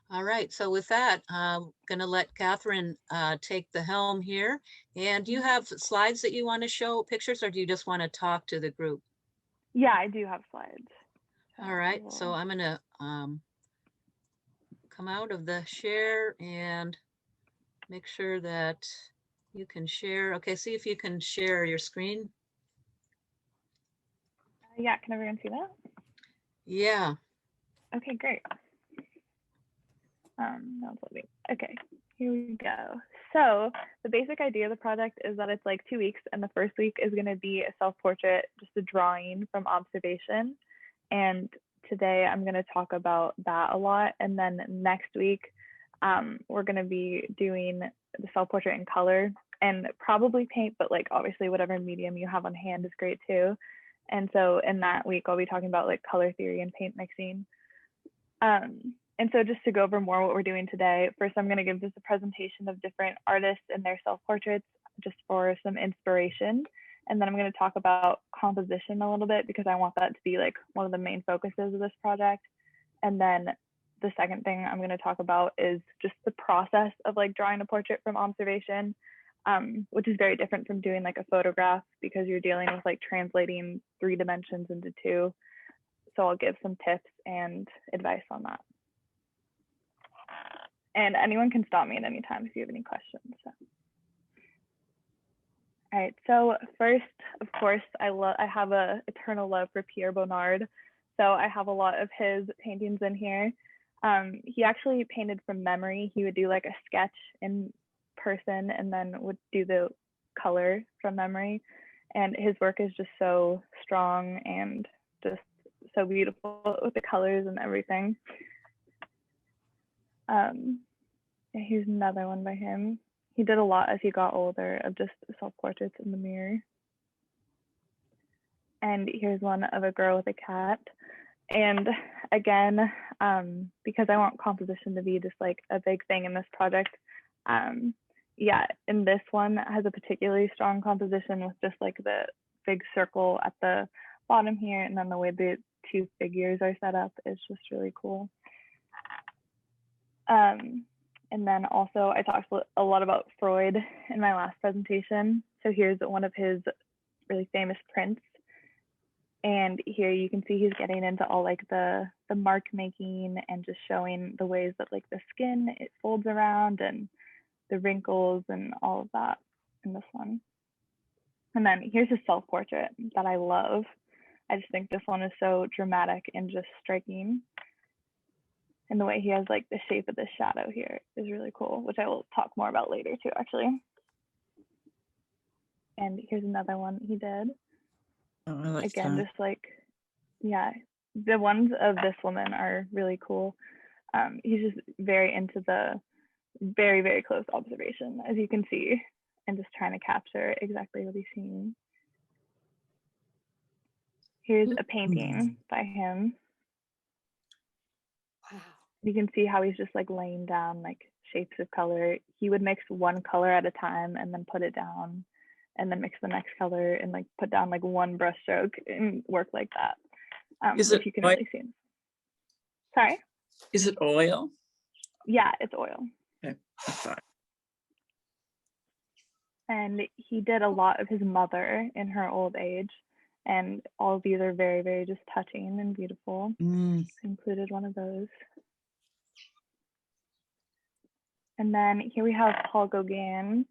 All right, so with that, I'm going to let Kathryn take the helm here. And do you have slides that you want to show, pictures, or do you just want to talk to the group? Yeah, I do have slides. So All right, so I'm going to come out of the share and make sure that you can share. Okay, see if you can share your screen. Yeah, can everyone see that? Yeah. Okay, great. Now it's loading. Okay, here we go. So the basic idea of the project is that it's like 2 weeks, and the first week is going to be a self-portrait, just a drawing from observation. And today I'm going to talk about that a lot. And then next week, we're going to be doing the self-portrait in color and probably paint, but like obviously whatever medium you have on hand is great too. And so in that week, I'll be talking about like color theory and paint mixing. And so just to go over more what we're doing today, first I'm going to give just a presentation of different artists and their self-portraits just for some inspiration. And then I'm going to talk about composition a little bit because I want that to be like one of the main focuses of this project. And then the second thing I'm going to talk about is just the process of like drawing a portrait from observation, which is very different from doing like a photograph because you're dealing with like translating 3 dimensions into 2. So I'll give some tips and advice on that. And anyone can stop me at any time if you have any questions. So. All right, so first, of course, I have a eternal love for Pierre Bonnard. So I have a lot of his paintings in here. He actually painted from memory. He would do like a sketch in person and then would do the color from memory. And his work is just so strong and just so beautiful with the colors and everything. Here's another one by him. He did a lot as he got older of just self-portraits in the mirror. And here's one of a girl with a cat. And again, because I want composition to be just like a big thing in this project, yeah, and this one has a particularly strong composition with just like the big circle at the bottom here, and then the way the 2 figures are set up is just really cool. And then also I talked a lot about Freud in my last presentation. So here's one of his really famous prints. And here you can see he's getting into all like the mark making and just showing the ways that like the skin, it folds around and the wrinkles and all of that in this one. And then here's a self-portrait that I love. I just think this one is so dramatic and just striking. And the way he has like the shape of the shadow here is really cool, which I will talk more about later too, actually. And here's another one he did. Oh, I like again, that. just like, yeah, the ones of this woman are really cool. He's just very into the very, very close observation, as you can see, and just trying to capture exactly what he's seeing. Here's a painting by him. Wow. You can see how he's just like laying down like shapes of color. He would mix one color at a time and then put it down and then mix the next color and like put down like one brush stroke and work like that. Is it you can oil? really see. Sorry? Is it oil? Yeah, it's oil. Okay. And he did a lot of his mother in her old age. And all of these are very, very just touching and beautiful. Included one of those. And then here we have Paul Gauguin,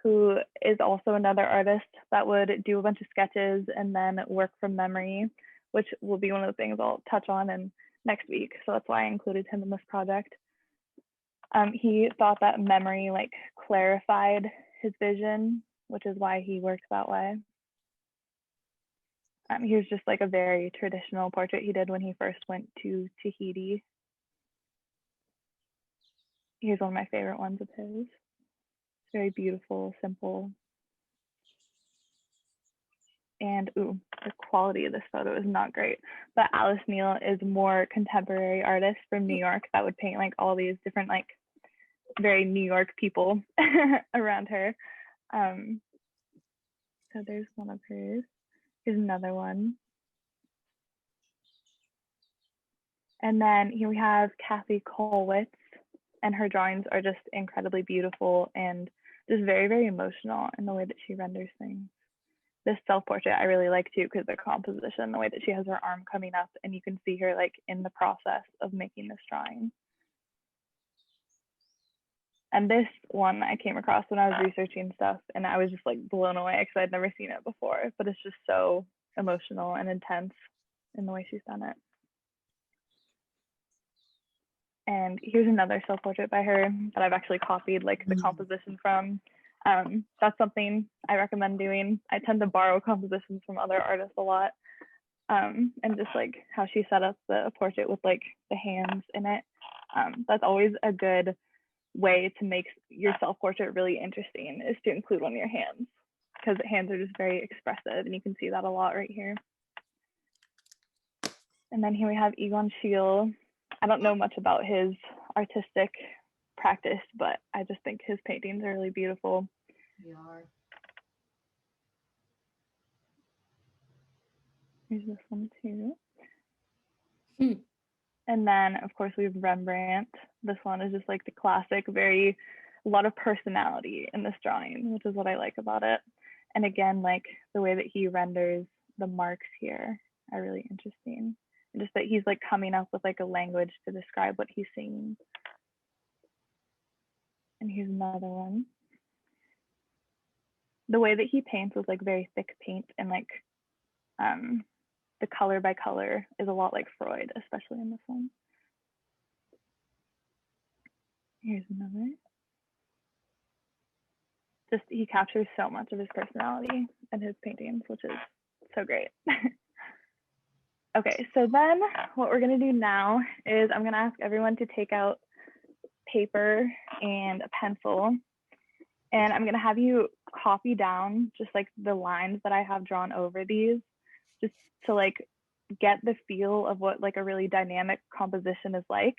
who is also another artist that would do a bunch of sketches and then work from memory, which will be one of the things I'll touch on in next week. So that's why I included him in this project. He thought that memory like clarified his vision, which is why he worked that way. Here's just like a very traditional portrait he did when he first went to Tahiti. Here's one of my favorite ones of his. It's very beautiful, simple. And ooh, the quality of this photo is not great. But Alice Neal is more contemporary artist from New York that would paint like all these different like very New York people around her. So there's one of hers. Here's another one. And then here we have Kathy Kollwitz, And her drawings are just incredibly beautiful and just very, very emotional in the way that she renders things. This self-portrait I really like too, because the composition, the way that she has her arm coming up, and you can see her like in the process of making this drawing. And this one I came across when I was researching stuff, and I was just like blown away because I'd never seen it before, but it's just so emotional and intense in the way she's done it. And here's another self-portrait by her that I've actually copied like the composition from. That's something I recommend doing. I tend to borrow compositions from other artists a lot. And just like how she set up the portrait with like the hands in it. That's always a good way to make your self-portrait really interesting, is to include one of your hands, because hands are just very expressive, and you can see that a lot right here. And then here we have Egon Schiele. I don't know much about his artistic practice, but I just think his paintings are really beautiful. They are. Here's this one too. And then of course we have Rembrandt. This one is just like the classic, a lot of personality in this drawing, which is what I like about it. And again, like the way that he renders the marks here are really interesting. And just that he's like coming up with like a language to describe what he's seeing. And here's another one. The way that he paints with like very thick paint, and like the color by color is a lot like Freud, especially in this one. Here's another. Just he captures so much of his personality in his paintings, which is so great. Okay, so then what we're gonna do now is I'm gonna ask everyone to take out paper and a pencil, and I'm gonna have you copy down just like the lines that I have drawn over these, just to like get the feel of what like a really dynamic composition is like.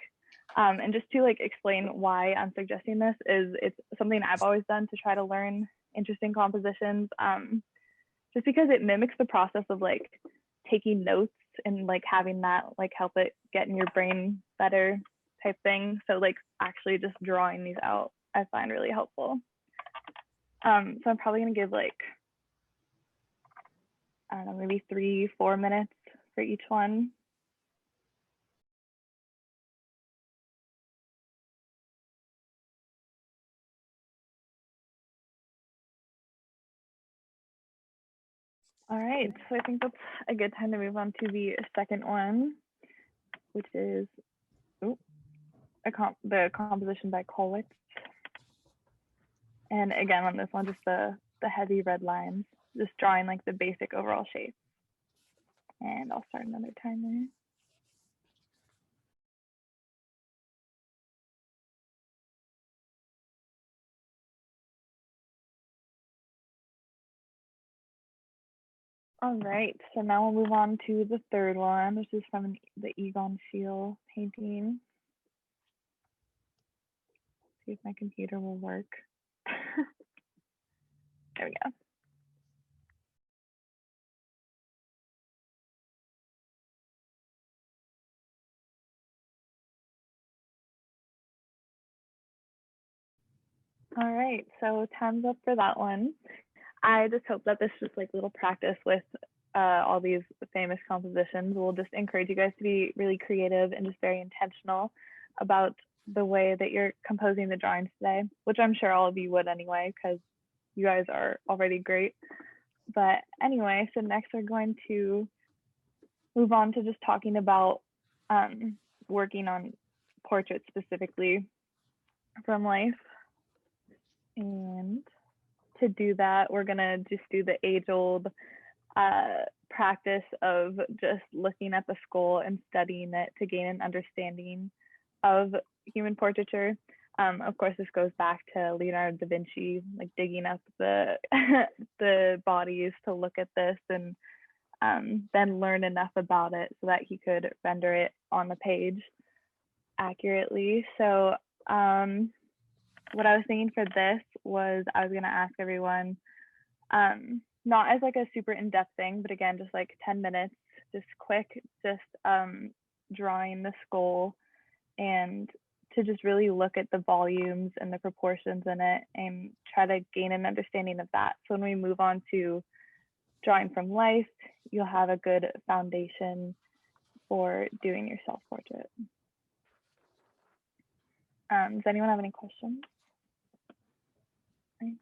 And just to like explain why I'm suggesting this is it's something I've always done to try to learn interesting compositions, just because it mimics the process of like taking notes and like having that like help it get in your brain better type thing. So like actually just drawing these out I find really helpful. So I'm probably gonna give like, I don't know, maybe 3-4 minutes for each one. All right, so I think that's a good time to move on to the second one, which is the composition by Kollwitz. And again, on this one, just the heavy red lines, just drawing like the basic overall shape. And I'll start another timer. All right, so now we'll move on to the third one, which is from the Egon Schiele painting. See if my computer will work. There we go. All right, so time's up for that one. I just hope that this just like little practice with all these famous compositions will just encourage you guys to be really creative and just very intentional about the way that you're composing the drawings today, which I'm sure all of you would anyway, because you guys are already great. But anyway, so next we're going to move on to just talking about working on portraits specifically from life. And to do that, we're gonna just do the age-old practice of just looking at the skull and studying it to gain an understanding of human portraiture. Of course, this goes back to Leonardo da Vinci, like digging up the the bodies to look at this and then learn enough about it so that he could render it on the page accurately. So what I was thinking for this was I was gonna ask everyone, not as like a super in-depth thing, but again, just like 10 minutes, just quick, just drawing the skull, and to just really look at the volumes and the proportions in it and try to gain an understanding of that. So when we move on to drawing from life, you'll have a good foundation for doing your self-portrait. Does anyone have any questions? Right.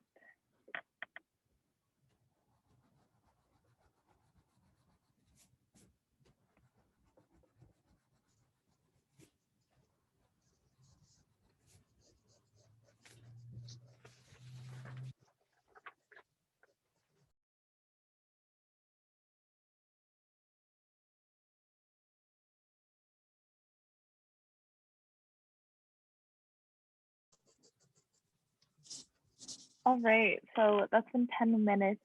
All right, so that's been 10 minutes.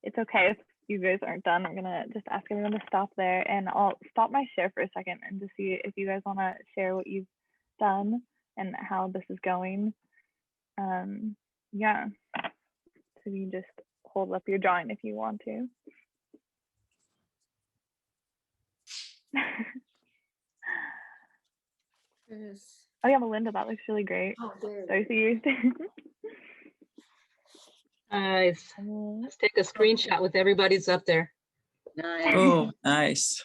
It's okay if you guys aren't done. I'm gonna just ask everyone to stop there, and I'll stop my share for a second and just see if you guys wanna share what you've done and how this is going. Yeah, so you just hold up your drawing if you want to. Oh yeah, Melinda, that looks really great. Oh, there. Darcie, Nice. Let's take a screenshot with everybody's up there. Nice. Oh, nice.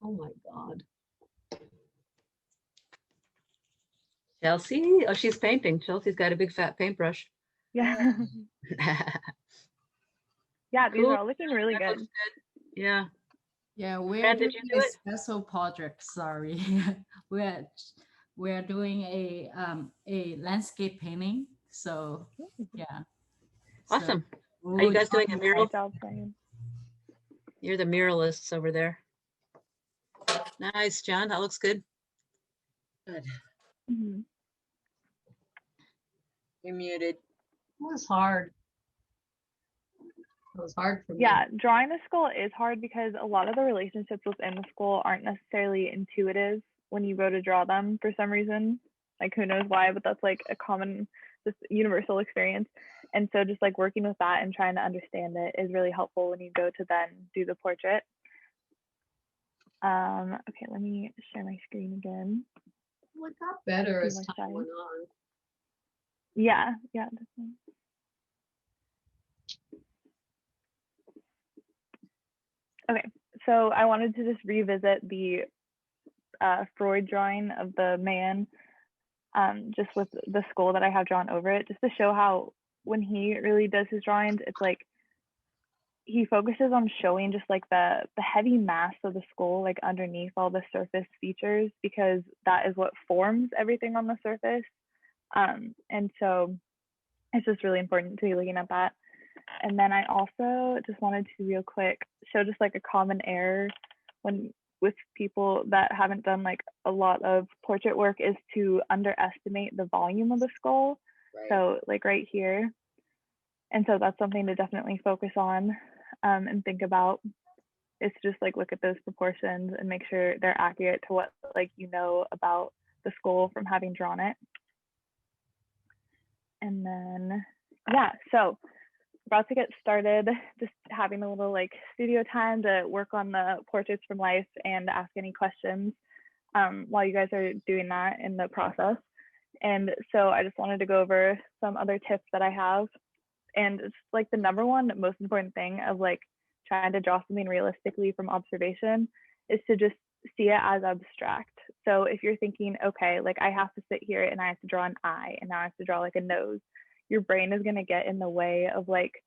Oh my God. Chelsea, oh, she's painting. Chelsea's got a big fat paintbrush. yeah. Yeah, these Cool. are all looking really That looks good. good. Yeah. Yeah, we're Fran, did doing you do a it? special project. Sorry, we're doing a landscape painting. So yeah. Awesome. So Are you guys doing a talking mural? Great job, Brian. You're the muralists over there. Nice, John. That looks good. Good. Mhm. You're muted. It was hard. It was hard for me. Yeah, drawing a skull is hard because a lot of the relationships within the skull aren't necessarily intuitive when you go to draw them for some reason. Like who knows why, but that's like a common, just universal experience. And so just like working with that and trying to understand it is really helpful when you go to then do the portrait. Okay, let me share my screen again. Well, it got better as See my time slides. went on. Yeah, definitely. Okay, so I wanted to just revisit the Freud drawing of the man, just with the skull that I have drawn over it, just to show how when he really does his drawings, it's like he focuses on showing just like the heavy mass of the skull, like underneath all the surface features, because that is what forms everything on the surface. And so it's just really important to be looking at that. And then I also just wanted to real quick show just like a common error when with people that haven't done like a lot of portrait work is to underestimate the volume of the skull. Right. So like right here. And so that's something to definitely focus on and think about, is to just like look at those proportions and make sure they're accurate to what like you know about the skull from having drawn it. And then yeah, so about to get started, just having a little like studio time to work on the portraits from life and ask any questions while you guys are doing that in the process. And so I just wanted to go over some other tips that I have. And it's like the number one most important thing of like trying to draw something realistically from observation is to just see it as abstract. So if you're thinking, okay, like I have to sit here and I have to draw an eye and now I have to draw like a nose, your brain is going to get in the way of like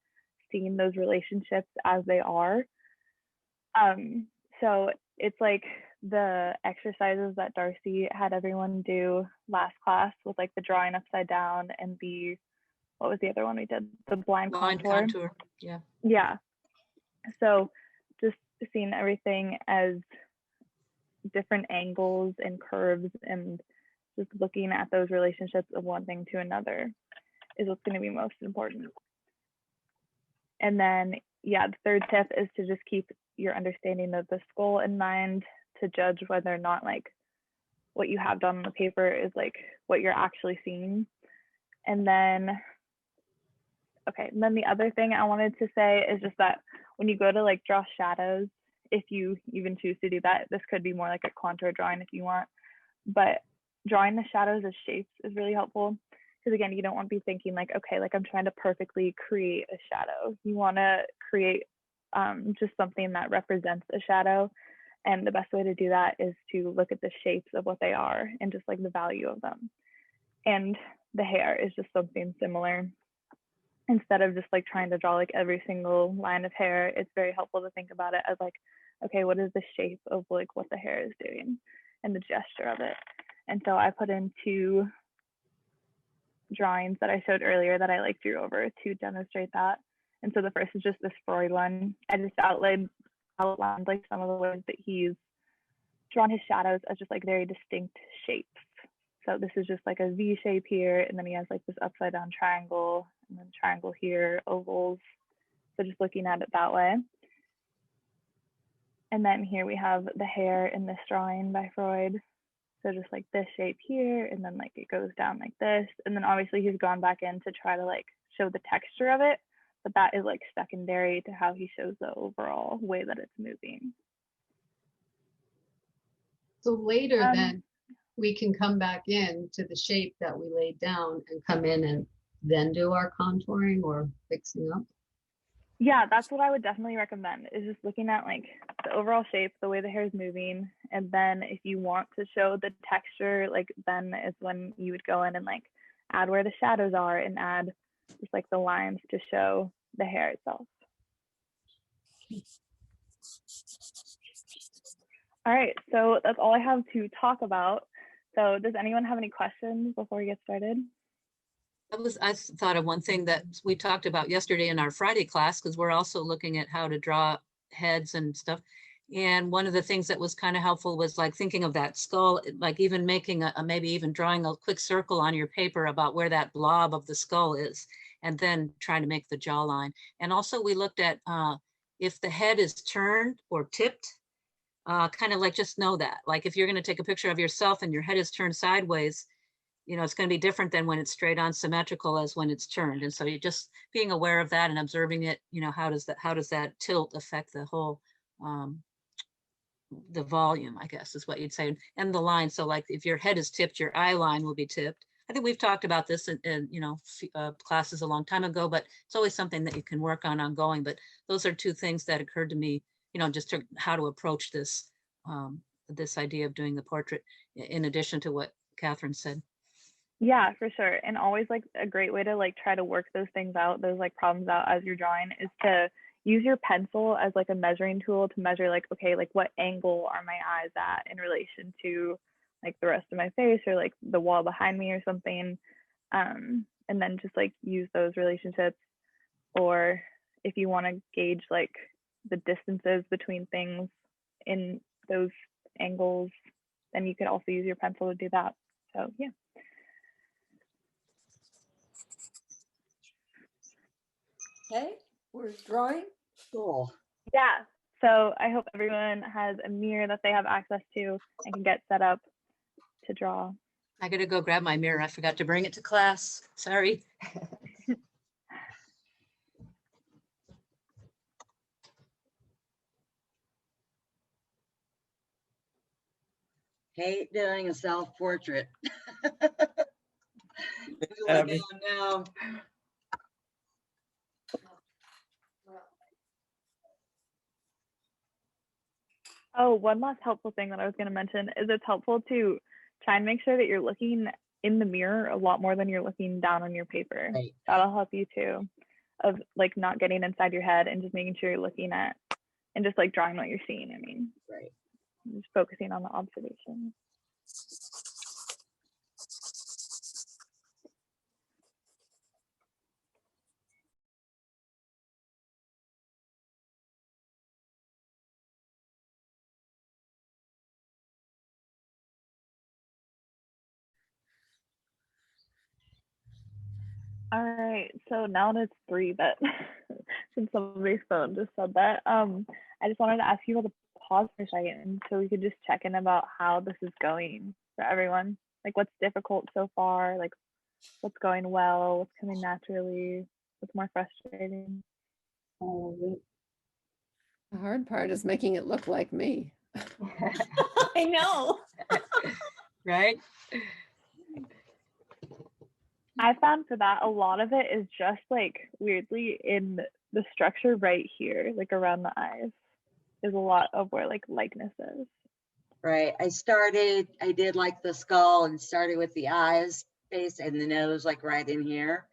seeing those relationships as they are. So it's like the exercises that Darcie had everyone do last class with like the drawing upside down and the, what was the other one we did? The blind contour. Yeah. Yeah. So just seeing everything as different angles and curves and just looking at those relationships of one thing to another is what's going to be most important. And then, yeah, the third tip is to just keep your understanding of the skull in mind to judge whether or not like what you have done on the paper is like what you're actually seeing. And then, okay, and then the other thing I wanted to say is just that when you go to like draw shadows, if you even choose to do that, this could be more like a contour drawing if you want, But drawing the shadows as shapes is really helpful, because again, you don't want to be thinking like, okay, like I'm trying to perfectly create a shadow. You want to create just something that represents a shadow. And the best way to do that is to look at the shapes of what they are and just like the value of them. And the hair is just something similar. Instead of just like trying to draw like every single line of hair, it's very helpful to think about it as like, okay, what is the shape of like what the hair is doing and the gesture of it. And so I put in 2 drawings that I showed earlier that I like drew over to demonstrate that. And so the first is just this Freud one. I just outlined like some of the ways that he's drawn his shadows as just like very distinct shapes. So this is just like a V shape here, and then he has like this upside down triangle, and then triangle here, ovals. So just looking at it that way. And then here we have the hair in this drawing by Freud. So just like this shape here, and then like it goes down like this. And then obviously he's gone back in to try to like show the texture of it, but that is like secondary to how he shows the overall way that it's moving. So later then we can come back in to the shape that we laid down and come in and then do our contouring or fixing up. Yeah, that's what I would definitely recommend, is just looking at like the overall shape, the way the hair is moving. And then if you want to show the texture, like then is when you would go in and like add where the shadows are and add just like the lines to show the hair itself. All right, so that's all I have to talk about. So does anyone have any questions before we get started? I thought of one thing that we talked about yesterday in our Friday class, because we're also looking at how to draw heads and stuff. And one of the things that was kind of helpful was like thinking of that skull, like even making maybe even drawing a quick circle on your paper about where that blob of the skull is, and then trying to make the jawline. And also we looked at if the head is turned or tipped, kind of like just know that. Like if you're going to take a picture of yourself and your head is turned sideways, you know, it's going to be different than when it's straight on symmetrical as when it's turned. And so you're just being aware of that and observing it, you know, how does that tilt affect the whole, the volume, I guess is what you'd say, and the line. So like if your head is tipped, your eye line will be tipped. I think we've talked about this in you know, classes a long time ago, but it's always something that you can work on ongoing. But those are 2 things that occurred to me, you know, just to how to approach this, this idea of doing the portrait in addition to what Kathryn said. Yeah, for sure. And always like a great way to like try to work those things out, those like problems out as you're drawing, is to use your pencil as like a measuring tool to measure like, okay, like what angle are my eyes at in relation to like the rest of my face or like the wall behind me or something. And then just like use those relationships. Or if you want to gauge like the distances between things in those angles, then you could also use your pencil to do that. So yeah. Okay, we're drawing. Cool. Yeah, so I hope everyone has a mirror that they have access to and can get set up to draw. I gotta go grab my mirror. I forgot to bring it to class. Sorry. Hate doing a self-portrait. Now. Oh, one last helpful thing that I was going to mention is it's helpful to try and make sure that you're looking in the mirror a lot more than you're looking down on your paper. Right. That'll help you too, of like not getting inside your head and just making sure you're looking at and just like drawing what you're seeing. I mean, Right. just focusing on the observation. All right, so now that it's 3, but since somebody's phone just said that, I just wanted to ask you all to pause for a second so we could just check in about how this is going for everyone. Like what's difficult so far, like what's going well, what's coming naturally, what's more frustrating. The hard part is making it look like me. I know. Right? I found for that a lot of it is just like weirdly in the structure right here, like around the eyes, is a lot of where like likeness is. Right. I did like the skull and started with the eyes, face, and the nose, like right in here,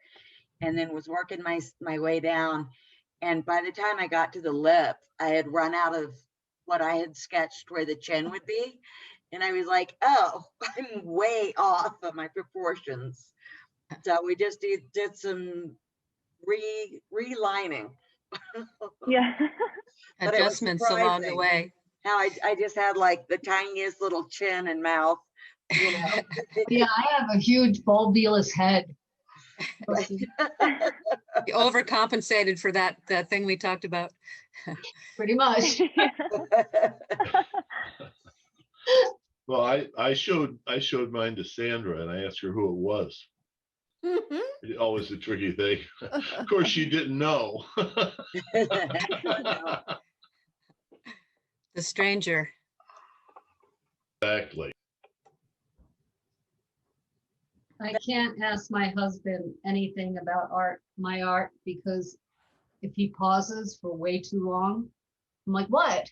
and then was working my way down. And by the time I got to the lip, I had run out of what I had sketched where the chin would be. And I was like, oh, I'm way off of my proportions. So we just did some relining. Yeah. But it was Adjustments along the surprising way. how I just had like the tiniest little chin and mouth, you know. Yeah, I have a huge bulbulous head. You overcompensated for that thing we talked about. Pretty much. Well, I showed mine to Sandra and I asked her who it was. It's always a tricky thing. Of course, she didn't know. The stranger. Exactly. I can't ask my husband anything about my art, because if he pauses for way too long, I'm like, what?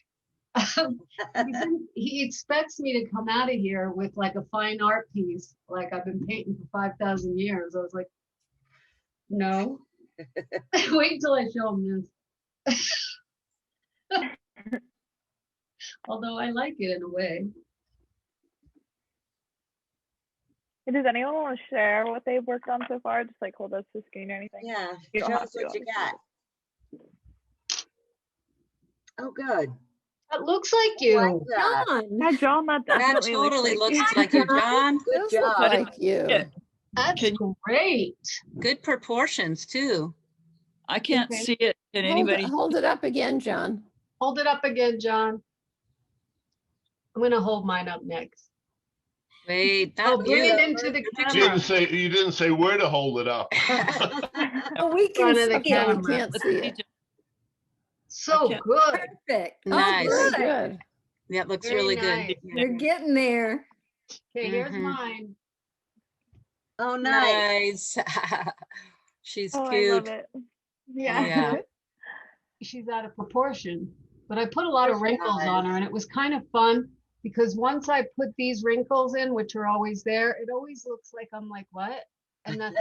He expects me to come out of here with like a fine art piece, like I've been painting for 5,000 years. I was like, no. Wait until I show him this. Although I like it in a way. Does anyone want to share what they've worked on so far? Just like hold up the screen or anything? Yeah, You don't show have us to, what you obviously. got. Oh, good. That looks like I you. like that. John. Yeah, John, that That definitely totally looks looks like like you, John. Good Does look job. like you. Yeah, That's Can- great. Good proportions too. I can't Okay. see it. Can Hold it, anybody? hold it up again, John. Hold it up again, John. I'm gonna hold mine up next. Wait, Oh, not bring you. it into the You camera. didn't say where to hold it up. Oh, we can Front of the see Yeah, it. we camera. can't Let's see see, it. So can't- good. Perfect. Oh, Nice. Very good. good. Yeah, it looks Very really nice. good. You're getting there. Okay, here's Mhm. mine. Oh, nice. Nice. She's Oh, I cute. love it. Yeah. Yeah. She's out of proportion, but I put a lot of Yes, wrinkles guys. on her, and it was kind of fun because once I put these wrinkles in, which are always there, it always looks like I'm like, what? And that's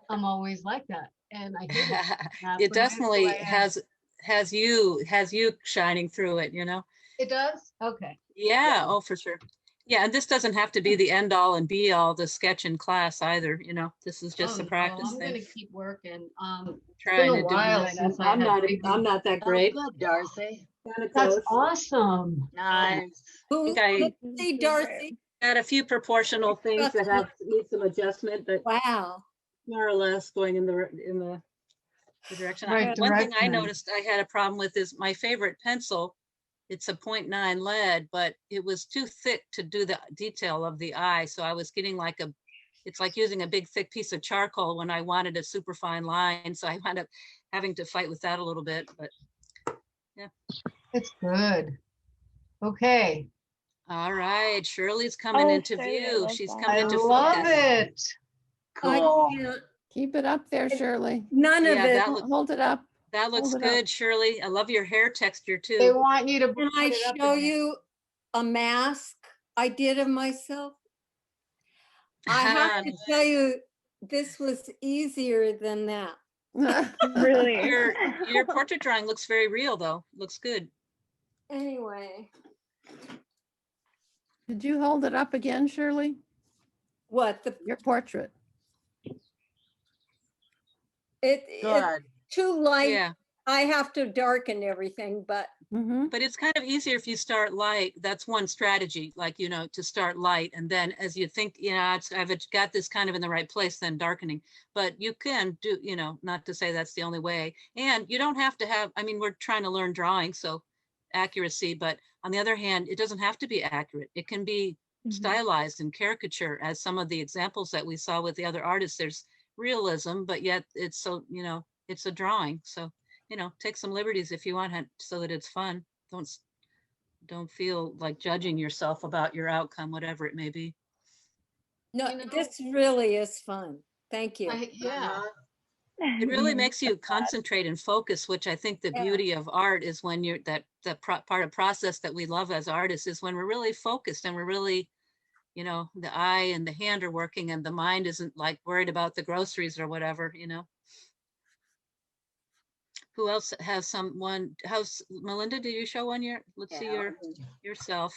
I'm always like that, and I hate it. That's It what is, definitely who I am. has you shining through it, you know? It does. Okay. Yeah, oh, for sure. Yeah, and this doesn't have to be the end all and be all the sketch in class either, you know? This is just a Oh, no, practice I'm thing. gonna keep working. Trying a to do while mine. since I had I'm not that Oh, great. good, Darcie. Kinda That's close. awesome. Nice. Who, I- see Darcy? Got a few proportional things that need some adjustment, but Wow. more or less going in the direction. Right One thing I direction. noticed I had a problem with is my favorite pencil. It's a 0.9 lead, but it was too thick to do the detail of the eye. So I was getting like it's like using a big thick piece of charcoal when I wanted a super fine line. So I wound up having to fight with that a little bit, but It's good. Okay. all right. Shirley's coming Oh, into Shirley, I view. love She's that. coming I into love focus. it. Cool. I can't. Keep it up there, Shirley. None of Yeah, it. that looks Hold it up. that looks Hold it up. good, Shirley. I love your hair texture They too. want you to Can put I it up show again. you a mask I did of myself? I have to tell you, this was easier than that. Really? Your portrait drawing looks very real though. Looks good. Anyway, Did you hold it up again, Shirley? what Your portrait. it's Good. too light. Yeah. I have to darken everything, but Mm-hmm. But it's kind of easier if you start light. That's one strategy, like, you know, to start light. And then as you think, I've got this kind of in the right place, then darkening. But you can do, not to say that's the only way. And you don't have to have, I mean, we're trying to learn drawing, so accuracy. But on the other hand, it doesn't have to be accurate. It can be stylized and caricature, as some of the examples that we saw with the other artists. There's realism, but yet it's so, it's a drawing. So take some liberties if you want, so that it's fun. Don't don't feel like judging yourself about your outcome, whatever it may be. No, You know- this really is fun. Thank you. Yeah. It really makes you concentrate and focus, which I think the Yeah. beauty of art is when you're part of process that we love as artists is when we're really focused and we're really, you know, the eye and the hand are working and the mind isn't like worried about the groceries or whatever, you know. Who else has someone? How's Melinda? Did you show one? Let's see yourself.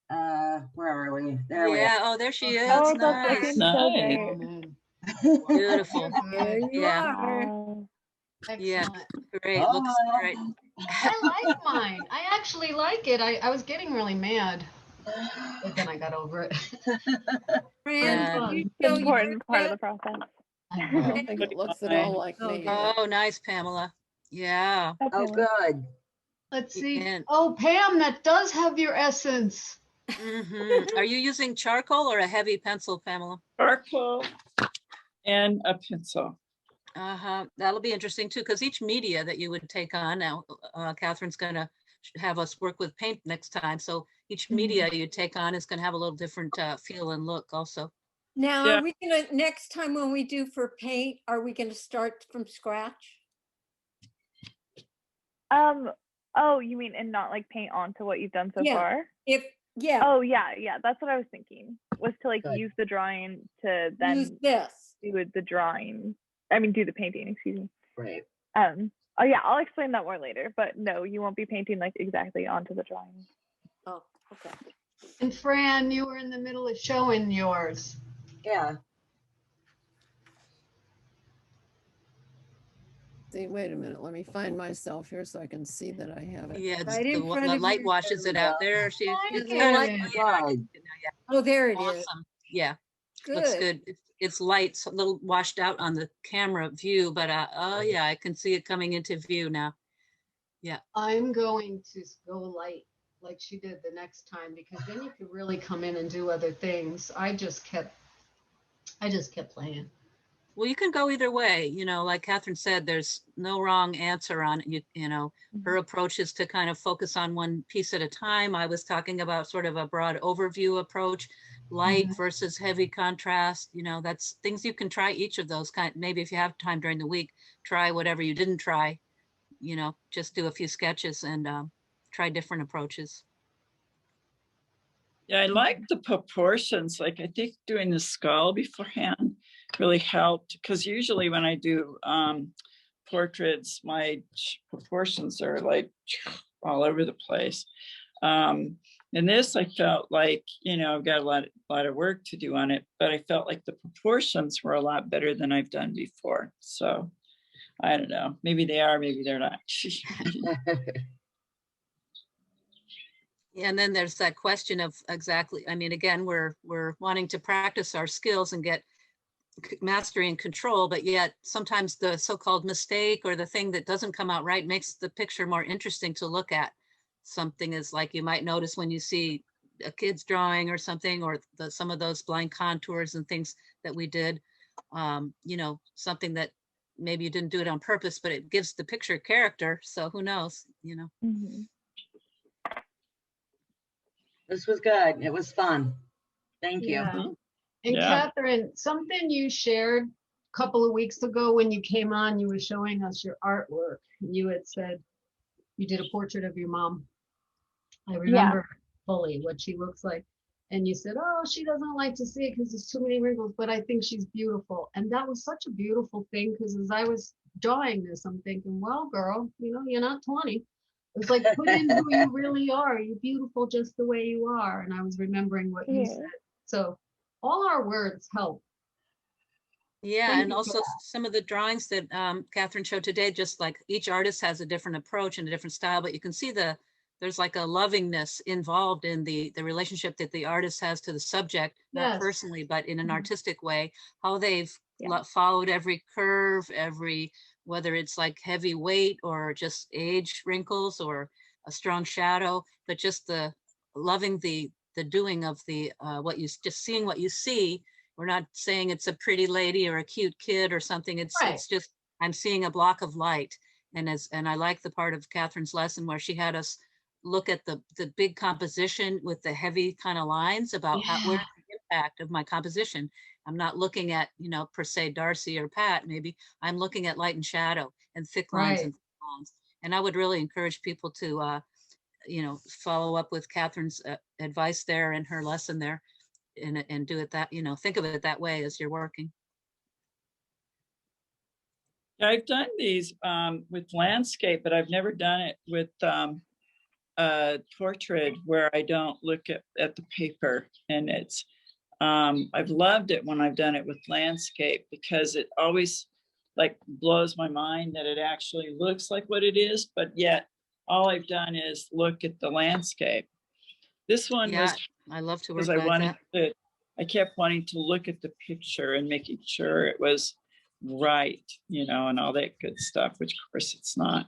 Where are we? There we are. Yeah. Oh, there she is. Oh, that's Nice. looking so Nice. great. Oh, man. Beautiful. There you Yeah. are. Wow. Yeah. Excellent. Great. Looks great. I like mine. I actually like it. I was getting really mad, but then I got over it. Fran, Yeah. can you It's show an important part of yours? the process. I don't think it looks at all like Oh, me. good. Oh, nice, Pamela. Yeah. Oh, good. Let's see. And- Oh, Pam, that does have your essence. Are you using charcoal or a heavy pencil, Pamela? Charcoal and a pencil. That'll be interesting too, because each media that you would take on now, Kathryn's gonna have us work with paint next time. So each media you take on is gonna have a little different feel and look also. Now, Yeah. are we gonna, next time when we do for paint, are we gonna start from scratch? Oh, you mean and not like paint onto what you've done so Yeah. far? Yeah, Oh, yeah, that's what I was thinking. Was to like Good. use the drawing to use then this. do the drawing. I mean, do the painting. Excuse me. Right. Oh yeah, I'll explain that more later. But no, you won't be painting like exactly onto the drawing. Oh, okay. And Fran, you were in the middle of showing yours. Yeah. See, wait a minute, let me find myself here so I can see that I have it. Yeah, Right in front the of light you. washes it out there. She, it's Like kind of it. Good. Oh, there it is. awesome. Yeah, looks Good. good. It's light, a little washed out on the camera view, but oh yeah, I can see it coming into view now. I'm going to go light like she did the next time because then you could really come in and do other things. I just kept playing. Well, you can go either way, you know, like Kathryn said, there's no wrong answer on it. You know, her approach is to kind of focus on one piece at a time. I was talking about sort of a broad overview approach, light versus heavy contrast. You know, that's things you can try each of those maybe if you have time during the week, try whatever you didn't try, you know, just do a few sketches and try different approaches. Yeah, I like the proportions. Like I think doing the skull beforehand really helped because usually when I do portraits, my proportions are like all over the place. And this, I felt like, you know, I've got a lot of work to do on it, but I felt like the proportions were a lot better than I've done before. So I don't know, maybe they are, maybe they're not. And then there's that question of exactly, I mean, again, we're wanting to practice our skills and get mastery and control, but yet sometimes the so-called mistake or the thing that doesn't come out right makes the picture more interesting to look at. Something is like you might notice when you see a kid's drawing or something, or some of those blind contours and things that we did, you know, something that maybe you didn't do it on purpose, but it gives the picture character. So who knows, you know. This was good. It was fun. Thank you. Yeah. And Yeah. Kathryn, something you shared a couple of weeks ago when you came on, you were showing us your artwork. You had said you did a portrait of your mom. I remember fully what she looks like. And you said, oh, she doesn't like to see it because there's too many wrinkles, but I think she's beautiful. And that was such a beautiful thing because as I was drawing this, I'm thinking, well, girl, you know, you're not 20. It's like, put in who you really are. You're beautiful just the way you are. And I was remembering what you said. So all our words help. Yeah, Thank and you for also some of the drawings that Kathryn showed today, just like each artist has a different approach and a different style, but you can see there's like a lovingness involved in the relationship that the artist has to the subject, not personally, but in an artistic way, how they've followed every curve, whether it's like heavy weight or just age wrinkles or a strong shadow, but just the loving the doing of the just seeing what you see. We're not saying it's a pretty lady or a cute kid or something. It's just I'm seeing a block of light, and I like the part of Kathryn's lesson where she had us look at the big composition with the heavy kind of lines about where's the impact of my composition. I'm not looking at, you know, per se Darcie or Pat, maybe I'm looking at light and shadow and thick lines and thin lines. And I would really encourage people to, you know, follow up with Kathryn's advice there and her lesson there and do it that, you know, think of it that way as you're working. I've done these with landscape, but I've never done it with portrait where I don't look at the paper. And it's, I've loved it when I've done it with landscape because it always like blows my mind that it actually looks like what it is, but yet all I've done is look at the landscape. This one was, I love to work because like that. I kept wanting to look at the picture and making sure it was right, you know, and all that good stuff, which of course it's not.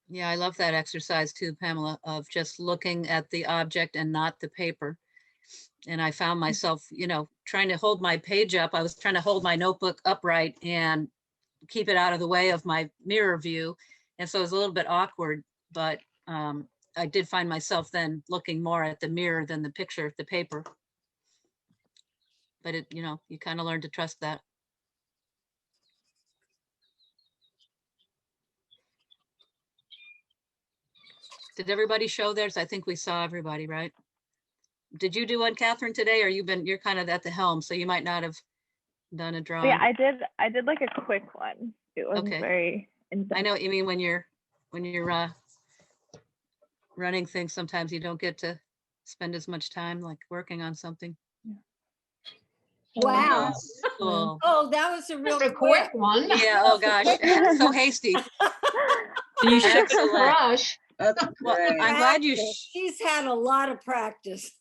Yeah, I love that exercise too, Pamela, of just looking at the object and not the paper. And I found myself, you know, trying to hold my page up. I was trying to hold my notebook upright and keep it out of the way of my mirror view. And so it was a little bit awkward, but I did find myself then looking more at the mirror than the picture, the paper. But it, you know, you kind of learn to trust that. Did everybody show theirs? I think we saw everybody, right? Did you do one, Kathryn, today, or you're kind of at the helm, so you might not have done a drawing? Yeah, I did like a quick one. It wasn't very in-depth. I know what you mean when you're running things, sometimes you don't get to spend as much time like working on something. Wow. Cool. Oh, that was a real quick one. Yeah, oh gosh, so hasty. You shook the Excellent. brush. That's Well, great. I'm glad you, She's had a lot of practice.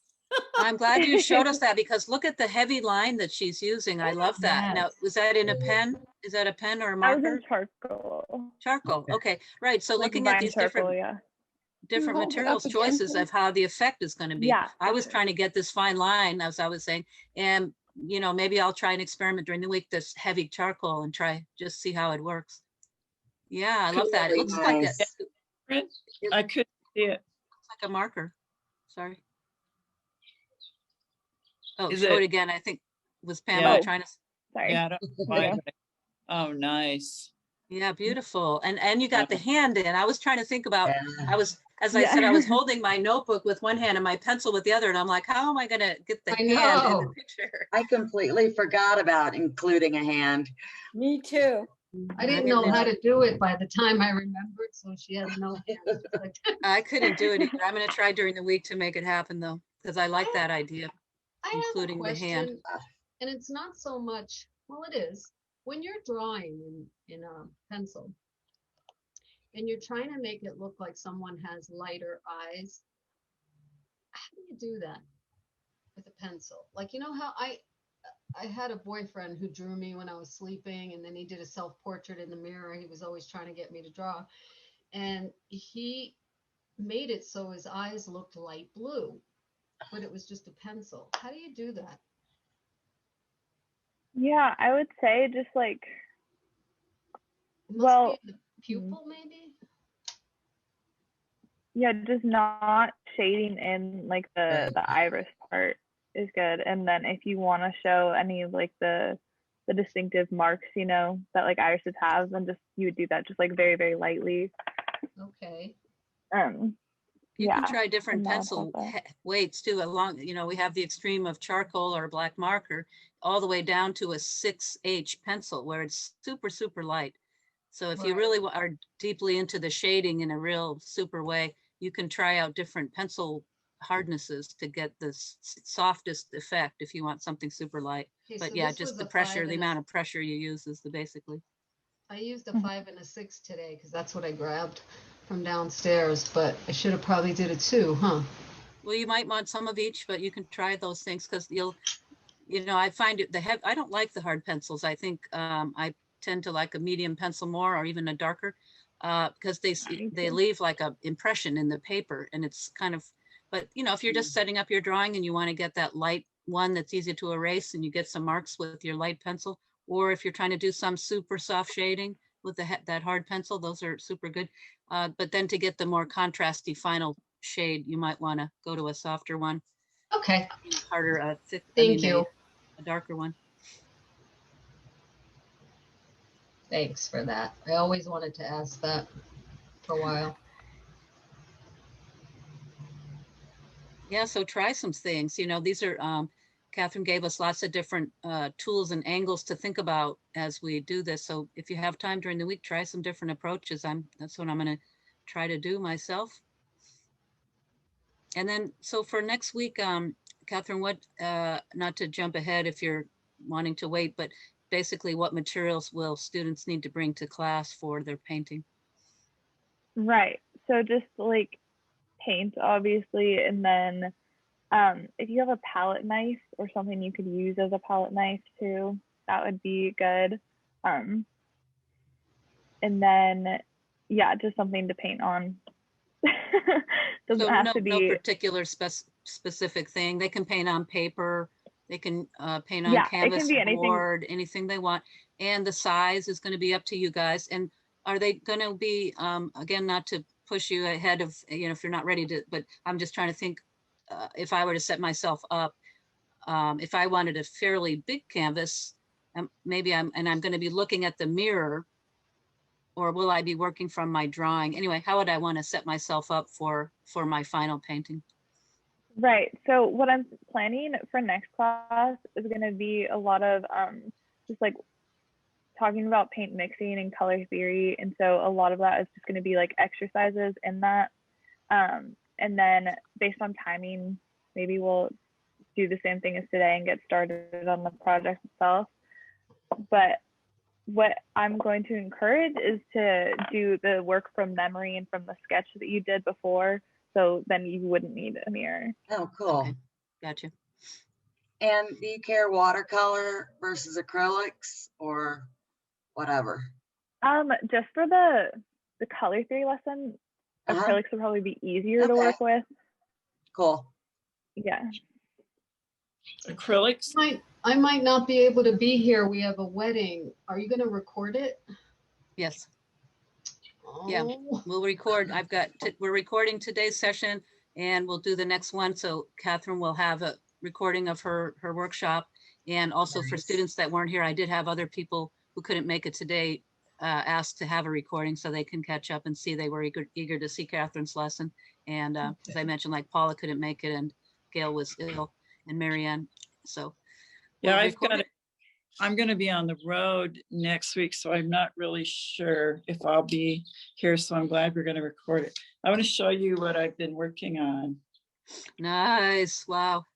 I'm glad you showed us that, because look at the heavy line that she's using. I love that. Now, was that in a pen? Is that a pen or a I was marker? in charcoal. Charcoal, okay, right. So Like looking at these charcoal, different hold it materials up choices again, of how the effect is going to be. Yeah, I was trying to get this fine line, as I was saying, and you know, maybe I'll try an experiment during the week, this heavy charcoal, and try just see how it works. Yeah, I love that. It Really looks like nice. I couldn't see it. looks like a marker. Sorry. Oh, Is show it it- again. I think was Pamela Yeah. trying to. Sorry. Yeah, I don't know why, but oh, nice. Yeah, beautiful. And you got the hand in. I was trying to think about, Yeah. I was, as I said, I was holding my notebook with one hand and my pencil with the other. And I'm like, how am I going to get the I hand in the know. picture? I completely forgot about including a hand. Me too. I didn't know how to do it by the time I remembered, so she has no hands. Like, I couldn't do it either. I'm going to try during the week to make it happen though, because I like that idea. I have a Including the hand. question, and it's not so much, well, it is. When you're drawing in a pencil, and you're trying to make it look like someone has lighter eyes, how do you do that with a pencil? Like, you know how I had a boyfriend who drew me when I was sleeping, and then he did a self-portrait in the mirror. He was always trying to get me to draw, and he made it so his eyes looked light blue, but it was just a pencil. How do you do that? Yeah, I would say just like, It must well, be the pupil maybe. yeah, just not shading in like the iris part is good. And then if you want to show any of like the distinctive marks, you know, that like irises have, then just you would do that just like very, very lightly. Okay. You Yeah, can try different and that'll pencil help out. weights too. Along, you know, we have the extreme of charcoal or black marker, all the way down to a 6H pencil where it's super, super light. So if you Right. really are deeply into the shading in a real super way, you can try out different pencil hardnesses to get the softest effect if you want something super light. Okay, But so yeah, this just was the a pressure, 5 the and amount of pressure you use is the basically. I used a 5 and a 6 today because that's what I grabbed from downstairs, but I should have probably did it too, huh? Well, you might want some of each, but you can try those things because you'll, you know, I find it I don't like the hard pencils. I think I tend to like a medium pencil more, or even a darker, because they leave like a impression in the paper, and it's kind of. But you know, if you're just setting up your drawing and you want to get that light one that's easy to erase, and you get some marks with your light pencil, or if you're trying to do some super soft shading, with that hard pencil. Those are super good. But then to get the more contrasty final shade, you might want to go to a softer one. Okay. Harder, thick. Thank you. A darker one. Thanks for that. I always wanted to ask that for a while. Yeah, so try some things. You know, these are, Kathryn gave us lots of different tools and angles to think about as we do this. So if you have time during the week, try some different approaches. That's what I'm going to try to do myself. And then, so for next week, Kathryn, what, not to jump ahead if you're wanting to wait, but basically what materials will students need to bring to class for their painting? Right. So just like paint, obviously, and then if you have a palette knife or something you could use as a palette knife too, that would be good. And then, yeah, just something to paint on. Doesn't So have to be no particular specific thing. They can paint on paper. They can paint on Yeah, it canvas, can be anything. board, anything they want. And the size is going to be up to you guys. And are they going to be, again, not to push you ahead of, you know, if you're not ready to, but I'm just trying to think if I were to set myself up, if I wanted a fairly big canvas, maybe I'm going to be looking at the mirror, or will I be working from my drawing? Anyway, how would I want to set myself up for my final painting? Right. So what I'm planning for next class is going to be a lot of just like talking about paint mixing and color theory. And so a lot of that is just going to be like exercises in that. And then based on timing, maybe we'll do the same thing as today and get started on the project itself. But what I'm going to encourage is to do the work from memory and from the sketch that you did before. So then you wouldn't need a mirror. Oh, cool. Okay. Gotcha. And do you care watercolor versus acrylics or whatever? Just for the color theory lesson, acrylics would probably be easier to work with. Cool. Yeah. Acrylics? I might not be able to be here. We have a wedding. Are you going to record it? Yes. Oh. Yeah, we'll record. We're recording today's session and we'll do the next one. So Kathryn will have a recording of her workshop. And also for students that weren't here, I did have other people who couldn't make it today asked to have a recording so they can catch up and see. They were eager to see Kathryn's lesson. And as I mentioned, like Paula couldn't make it and Gail was ill and Marianne. So yeah, we'll I'm going to be on the road next week, so I'm not really sure if I'll be here. So I'm glad we're going to record it. I want to show you what I've been working on. Nice. Wow.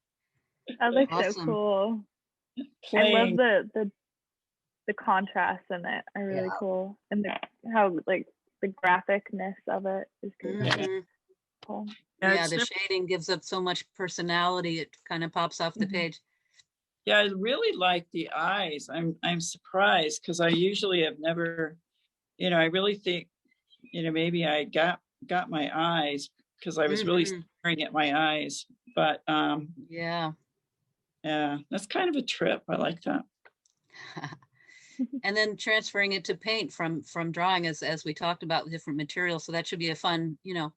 That looks Awesome. so cool. Playing. I love the contrast in it are really cool. And how like the graphicness of it is good. Mhm. Cool. Yeah, the shading gives up so much personality. It kind of pops off the page. Yeah, I really like the eyes. I'm surprised because I usually have never, you know, I really think, you know, maybe I got my eyes because I was really staring at my eyes. But yeah, that's kind of a trip. I like that. And then transferring it to paint from drawing as we talked about with different materials. So that should be a fun, you know,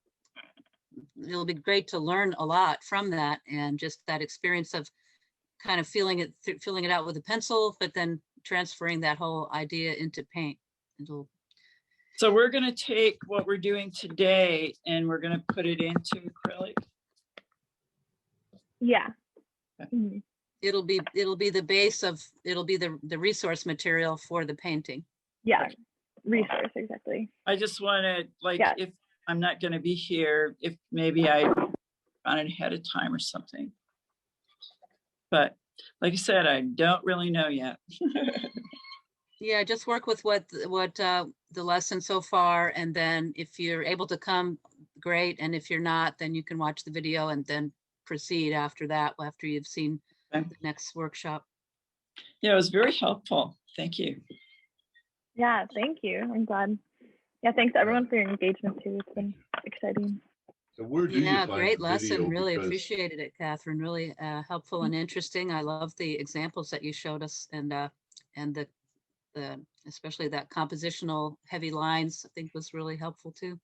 it'll be great to learn a lot from that and just that experience of kind of feeling it out with a pencil, but then transferring that whole idea into paint. So we're going to take what we're doing today and we're going to put it into acrylic. Yeah. Okay. It'll be the base of, it'll be the resource material for the painting. Yeah, resource, exactly. I just want to, like, if I'm not going to be here, if maybe I on it ahead of time or something. But like I said, I don't really know yet. Yeah, just work with what the lesson so far, and then if you're able to come, great. And if you're not, then you can watch the video and then proceed after that, after you've seen the next workshop. Yeah, it was very helpful. Thank you. Yeah, thank you. I'm glad. Yeah, thanks everyone for your engagement too. It's been exciting. So where do you find great the lesson. video? Really Because appreciated it, Kathryn. Really helpful and interesting. I love the examples that you showed us and the especially that compositional heavy lines, I think was really helpful too.